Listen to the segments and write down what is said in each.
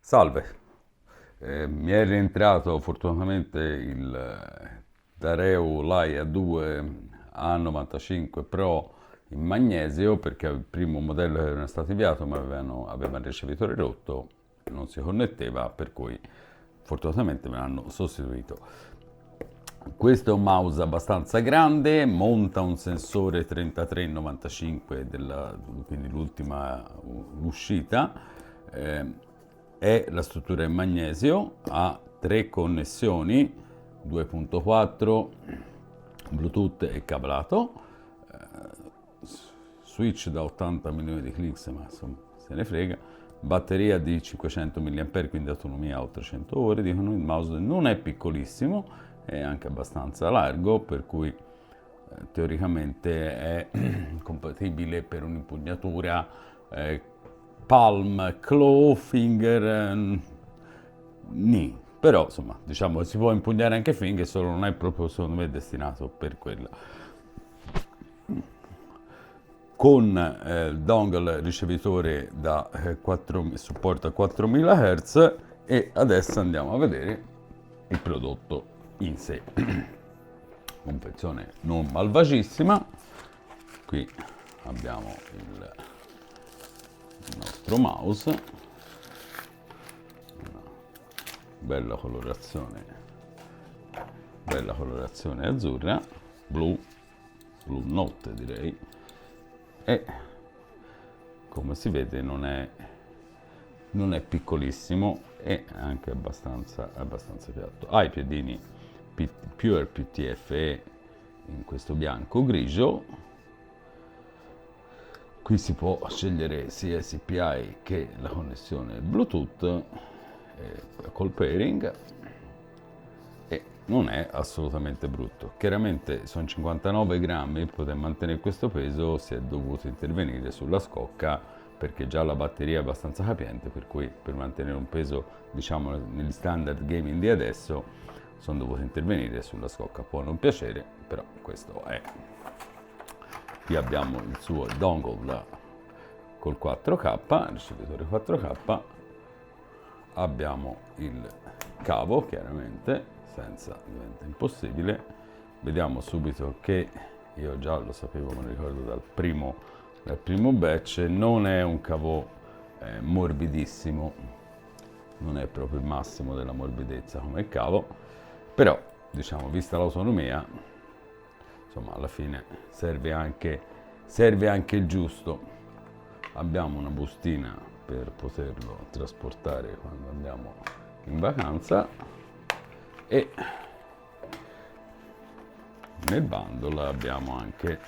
Salve. Mi è rientrato fortunatamente il Dareo Lai A2 A95 Pro in magnesio perché il primo modello che era stato inviato ma aveva il ricevitore rotto, non si connetteva, per cui fortunatamente me l'hanno sostituito. Questo è un mouse abbastanza grande, monta un sensore 3395 quindi l'uscita, la struttura in magnesio, ha tre connessioni, 2.4, Bluetooth e cablato, switch da 80 milioni di clicks, ma insomma se ne frega, batteria di 500 mAh, quindi autonomia oltre 100 ore, dicono il mouse non è piccolissimo, è anche abbastanza largo, per cui teoricamente è compatibile per un'impugnatura palm, claw, finger, ni. Però insomma diciamo si può impugnare anche finger, solo non è proprio secondo me destinato per quello. Con il dongle ricevitore da 4, supporta 4000 Hz, e adesso andiamo a vedere il prodotto in sé. Confezione non malvagissima. Qui abbiamo il nostro mouse, una bella colorazione azzurra, blu notte direi, e come si vede non è piccolissimo, è anche abbastanza piatto. Ha i piedini Pure PTFE in questo bianco grigio. Qui si può scegliere sia SPI che la connessione Bluetooth col pairing, e non è assolutamente brutto. Chiaramente sono 59 grammi, per poter mantenere questo peso si è dovuto intervenire sulla scocca, perché già la batteria è abbastanza capiente, per cui per mantenere un peso diciamo negli standard gaming di adesso sono dovuto intervenire sulla scocca. Può non piacere, però questo è. Qui abbiamo il suo dongle col 4K, ricevitore 4K, abbiamo il cavo, chiaramente, senza diventa impossibile. Vediamo subito che io già lo sapevo, me lo ricordo dal primo batch, non è un cavo morbidissimo, non è proprio il massimo della morbidezza come cavo, però diciamo vista l'autonomia, insomma alla fine serve anche il giusto. Abbiamo una bustina per poterlo trasportare quando andiamo in vacanza, e nel bundle abbiamo anche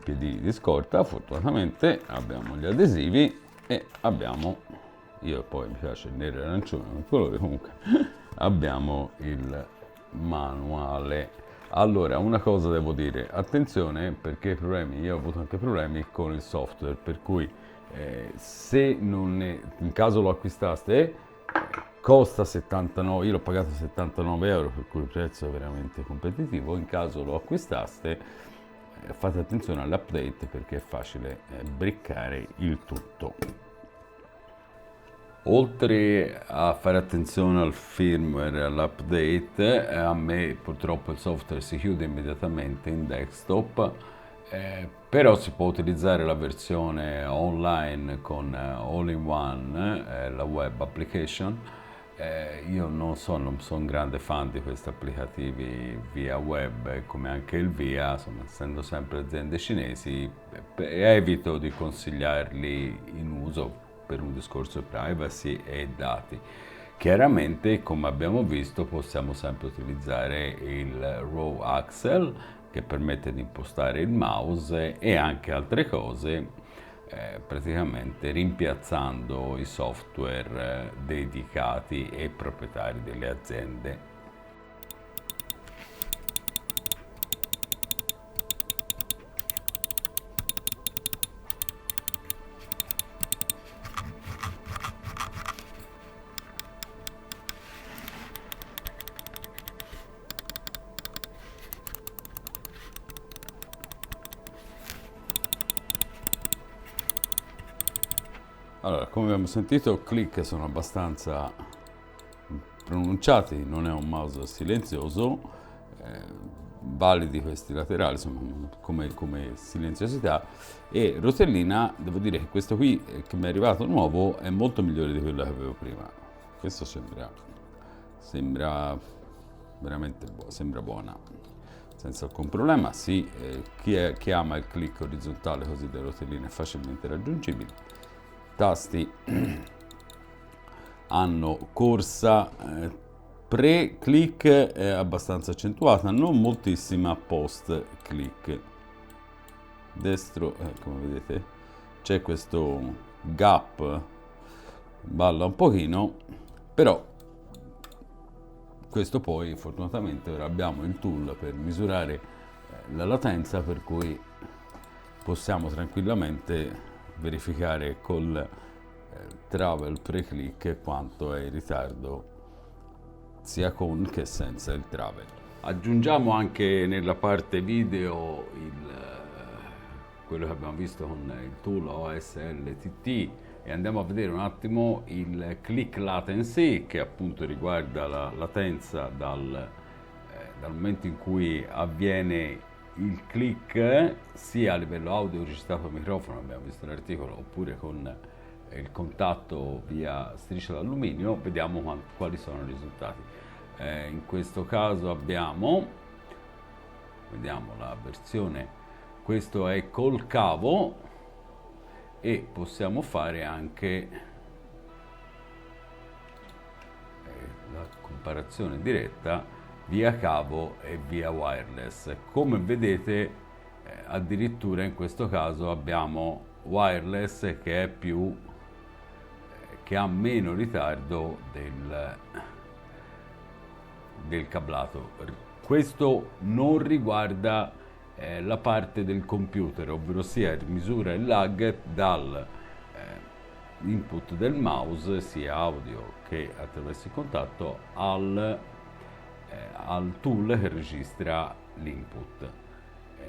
piedini di scorta, fortunatamente abbiamo gli adesivi, e abbiamo, io poi mi piace il nero e arancione come colore, comunque abbiamo il manuale. Allora, una cosa devo dire, attenzione, perché io ho avuto anche problemi con il software, per cui se non è, in caso lo acquistaste, costa 79, io l'ho pagato 79 euro, per cui il prezzo è veramente competitivo. In caso lo acquistaste, fate attenzione all'update, perché è facile briccare il tutto. Oltre a fare attenzione al firmware e all'update, a me purtroppo il software si chiude immediatamente in desktop, però si può utilizzare la versione online con all-in-one, la web application. Io non sono un grande fan di questi applicativi via web, come anche il via, insomma, essendo sempre aziende cinesi, evito di consigliarli in uso per un discorso di privacy e dati. Chiaramente, come abbiamo visto, possiamo sempre utilizzare il Raw Axle, che permette di impostare il mouse e anche altre cose, praticamente rimpiazzando i software dedicati e proprietari delle aziende. Allora, come abbiamo sentito, click sono abbastanza pronunciati, non è un mouse silenzioso, validi questi laterali, insomma, come silenziosità, e rotellina, devo dire che questo qui che mi è arrivato nuovo è molto migliore di quello che avevo prima. Questo sembra veramente sembra buona, senza alcun problema. Sì, chi ama il click orizzontale così delle rotelline è facilmente raggiungibile. Tasti hanno corsa pre-click è abbastanza accentuata, non moltissima post-click. Destro, come vedete, c'è questo gap, balla un pochino, però questo poi fortunatamente ora abbiamo il tool per misurare la latenza, per cui possiamo tranquillamente verificare col travel pre-click quanto è il ritardo sia con che senza il travel. Aggiungiamo anche nella parte video quello che abbiamo visto con il tool OSLTT e andiamo a vedere un attimo il click latency, che appunto riguarda la latenza dal momento in cui avviene il click, sia a livello audio registrato al microfono, abbiamo visto l'articolo, oppure con il contatto via striscia d'alluminio. Vediamo quali sono i risultati. In questo caso vediamo la versione, questo è col cavo, e possiamo fare anche la comparazione diretta via cavo e via wireless. Come vedete, addirittura in questo caso abbiamo wireless che è che ha meno ritardo del cablato. Questo non riguarda la parte del computer, ovvero sia misura il lag dal input del mouse, sia audio che attraverso il contatto, al tool che registra l'input.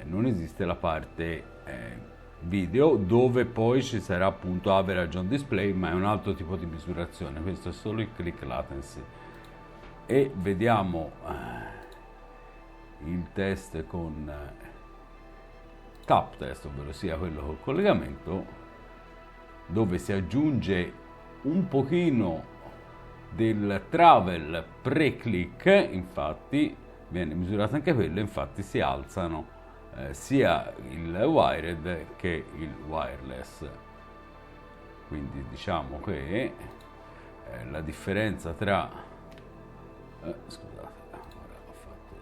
Non esiste la parte video, dove poi ci sarà appunto average on display, ma è un altro tipo di misurazione. Questo è solo il click latency. E vediamo il test con tap test, ovvero sia quello col collegamento, dove si aggiunge un pochino del travel pre-click. Infatti viene misurato anche quello, infatti si alzano sia il wired che il wireless. Quindi diciamo che la differenza tra scusate, ora ho fatto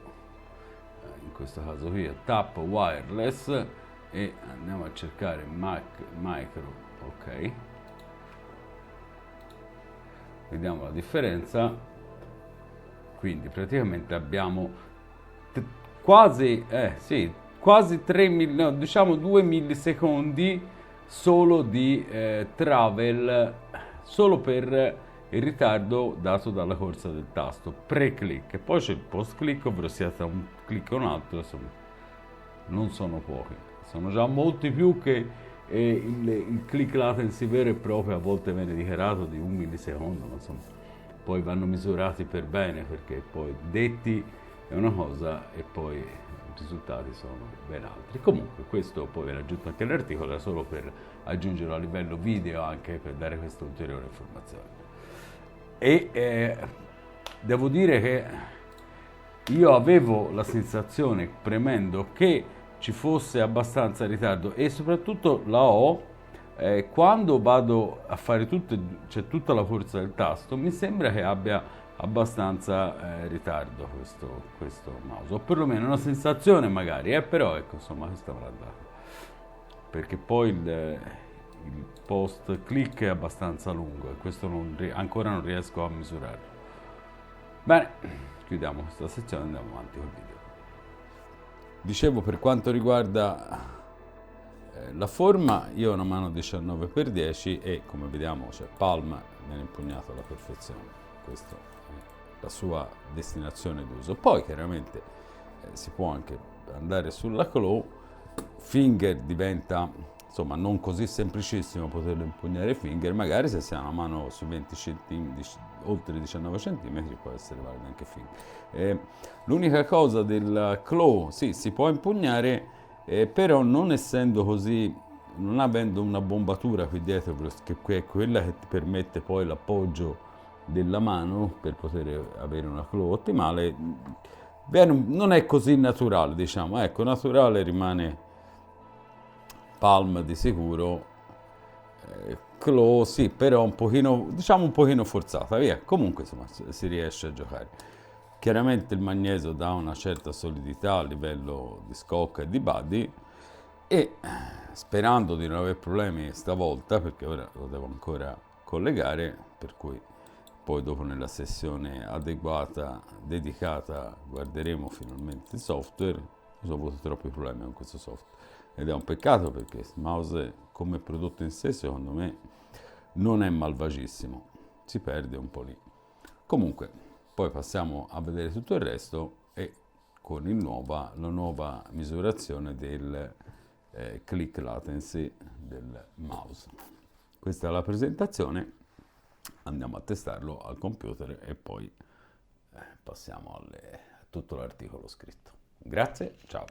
in questo caso qui è tap wireless, e andiamo a cercare micro, ok, vediamo la differenza. Quindi praticamente abbiamo quasi 3 diciamo 2 millisecondi solo di travel, solo per il ritardo dato dalla corsa del tasto pre-click. E poi c'è il post-click, ovvero sia tra un click e un altro, insomma, non sono pochi, sono già molti più che il click latency vero e proprio. A volte viene dichiarato di 1 millisecondo, ma insomma poi vanno misurati per bene, perché poi detti è una cosa e poi i risultati sono ben altri. Comunque questo poi viene aggiunto anche nell'articolo, era solo per aggiungerlo a livello video, anche per dare questa ulteriore informazione. E devo dire che io avevo la sensazione, premendo, che ci fosse abbastanza ritardo, e soprattutto la ho quando vado a fare tutta la corsa del tasto. Mi sembra che abbia abbastanza ritardo questo mouse, o perlomeno una sensazione magari, però ecco, insomma, questa me l'ha data, perché poi il post click è abbastanza lungo e questo ancora non riesco a misurarlo. Bene, chiudiamo questa sezione e andiamo avanti col video. Dicevo, per quanto riguarda la forma, io ho una mano 19x10 e, come vediamo, c'è palma, viene impugnato alla perfezione. Questa è la sua destinazione d'uso. Poi chiaramente si può anche andare sulla claw, finger diventa insomma non così semplicissimo poterlo impugnare finger, magari se si ha una mano sui 20 cm, oltre i 19 cm può essere valido anche finger. L'unica cosa del claw, sì, si può impugnare, però non essendo così, non avendo una bombatura qui dietro, che è quella che ti permette poi l'appoggio della mano per poter avere una claw ottimale, non è così naturale, diciamo. Ecco, naturale rimane palm di sicuro, claw sì, però un pochino, diciamo un pochino forzata, via. Comunque insomma si riesce a giocare. Chiaramente il magnesio dà una certa solidità a livello di scocca e di body, e sperando di non avere problemi stavolta, perché ora lo devo ancora collegare, per cui poi dopo nella sessione adeguata, dedicata, guarderemo finalmente il software. Io ho avuto troppi problemi con questo software ed è un peccato, perché il mouse come prodotto in sé secondo me non è malvagissimo, si perde un po' lì. Comunque poi passiamo a vedere tutto il resto, e con la nuova misurazione del click latency del mouse. Questa è la presentazione, andiamo a testarlo al computer e poi passiamo a tutto l'articolo scritto. Grazie, ciao.